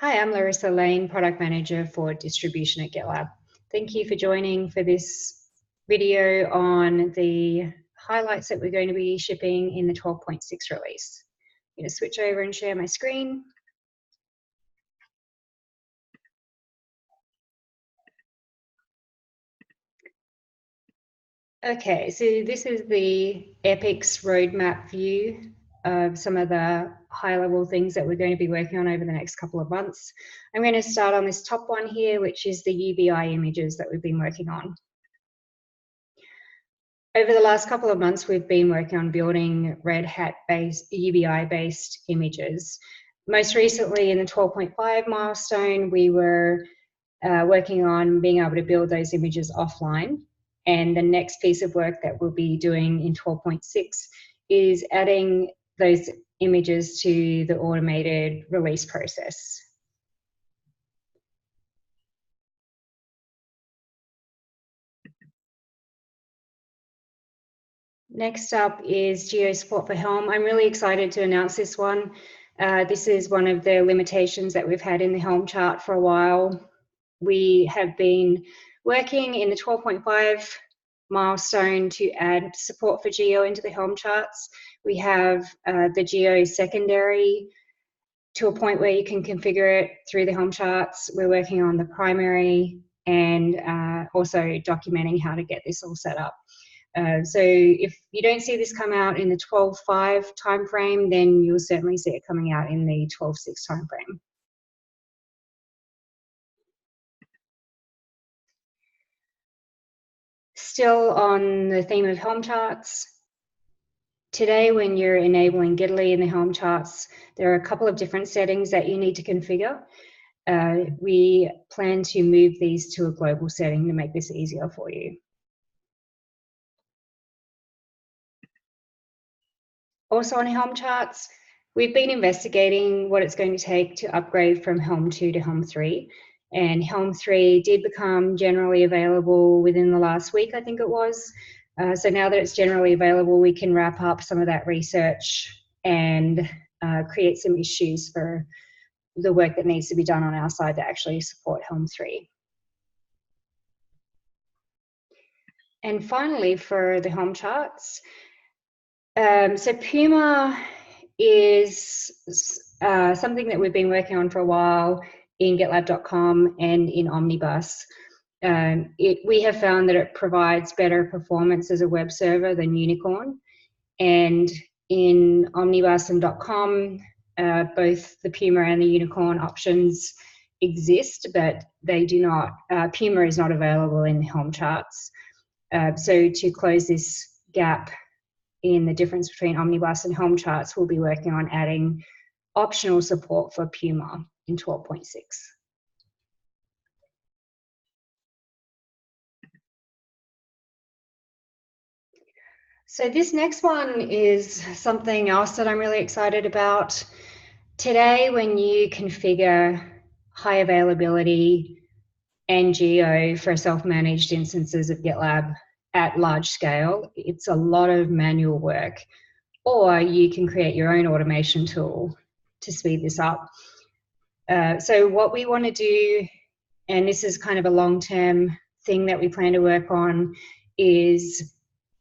Hi, I'm Larissa Lane, Product Manager for Distribution at GitLab. Thank you for joining for this video on the highlights that we're going to be shipping in the 12.6 release. I'm going to switch over and share my screen. Okay, so this is the Epic's roadmap view of some of the high-level things that we're going to be working on over the next couple of months. I'm going to start on this top one here, which is the UBI images that we've been working on. Over the last couple of months, we've been working on building Red Hat-based, UBI-based images. Most recently, in the 12.5 milestone, we were working on being able to build those images offline. And the next piece of work that we'll be doing in 12.6 is adding those images to the automated release process. Next up is geo support for Helm. I'm really excited to announce this one. This is one of the limitations that we've had in the Helm chart for a while. We have been working in the 12.5 milestone to add support for geo into the Helm charts. We have the geo secondary to a point where you can configure it through the Helm charts. We're working on the primary and also documenting how to get this all set up. So if you don't see this come out in the 12.5 timeframe, then you'll certainly see it coming out in the 12.6 timeframe. Still on the theme of Helm charts, today when you're enabling Giddily in the Helm charts, there are a couple of different settings that you need to configure. We plan to move these to a global setting to make this easier for you. Also on Helm charts, we've been investigating what it's going to take to upgrade from Helm 2 to Helm 3. And Helm 3 did become generally available within the last week, I think it was. So now that it's generally available, we can wrap up some of that research and create some issues for the work that needs to be done on our side to actually support Helm 3. And finally, for the Helm charts, so Puma is something that we've been working on for a while in GitLab.com and in Omnibus. We have found that it provides better performance as a web server than Unicorn. And in Omnibus and .com, both the Puma and the Unicorn options exist, but they do not, Puma is not available in the Helm charts. So to close this gap in the difference between Omnibus and Helm charts, we'll be working on adding optional support for Puma in 12.6. So this next one is something else that I'm really excited about. Today, when you configure high availability and geo for self-managed instances of GitLab at large scale, it's a lot of manual work. Or you can create your own automation tool to speed this up. So what we want to do, and this is kind of a long-term thing that we plan to work on, is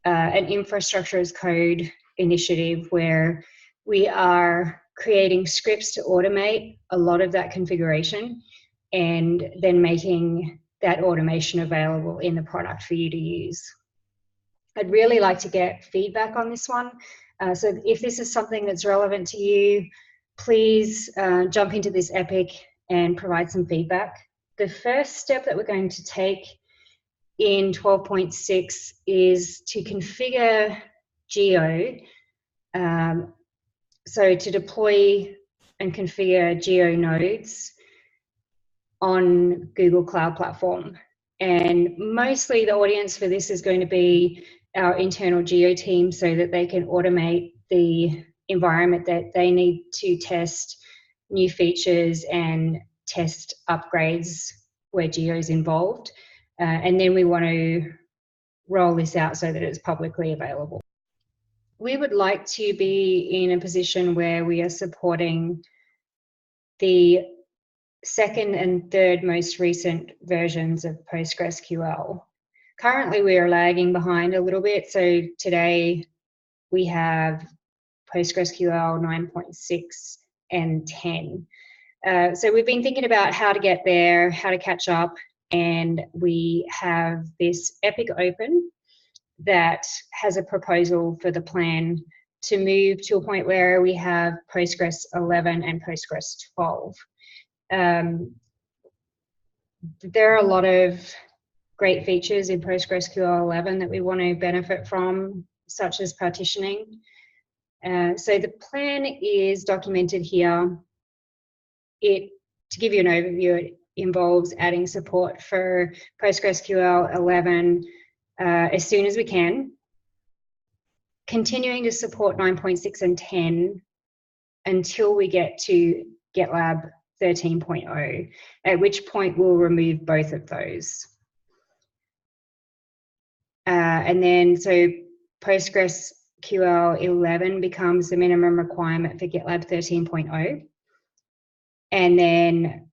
an infrastructure as code initiative where we are creating scripts to automate a lot of that configuration and then making that automation available in the product for you to use. I'd really like to get feedback on this one. So if this is something that's relevant to you, please jump into this epic and provide some feedback. The first step that we're going to take in 12.6 is to configure geo. So to deploy and configure geo nodes on Google Cloud Platform. And mostly the audience for this is going to be our internal geo team so that they can automate the environment that they need to test new features and test upgrades where geo is involved. And then we want to roll this out so that it's publicly available. We would like to be in a position where we are supporting the second and third most recent versions of PostgreSQL. Currently, we are lagging behind a little bit. So today we have PostgreSQL 9.6 and 10. So we've been thinking about how to get there, how to catch up, and we have this Epic Open that has a proposal for the plan to move to a point where we have Postgres 11 and Postgres 12. There are a lot of great features in PostgreSQL 11 that we want to benefit from, such as partitioning. So the plan is documented here. To give you an overview, it involves adding support for PostgreSQL 11 as soon as we can, continuing to support 9.6 and 10 until we get to GitLab 13.0, at which point we'll remove both of those. And then so PostgreSQL 11 becomes the minimum requirement for GitLab 13.0, and then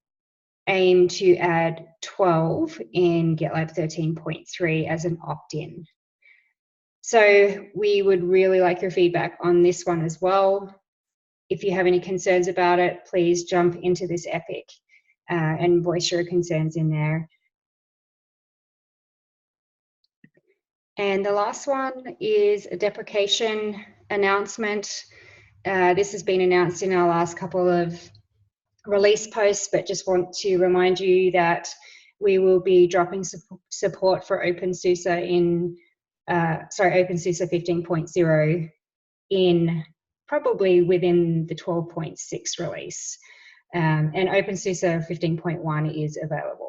aim to add 12 in GitLab 13.3 as an opt-in. So we would really like your feedback on this one as well. If you have any concerns about it, please jump into this epic and voice your concerns in there. And the last one is a deprecation announcement. This has been announced in our last couple of release posts, but just want to remind you that we will be dropping support for openSUSE openSUSE 15.0 in probably within the 12.6 release. And openSUSE 15.1 is available.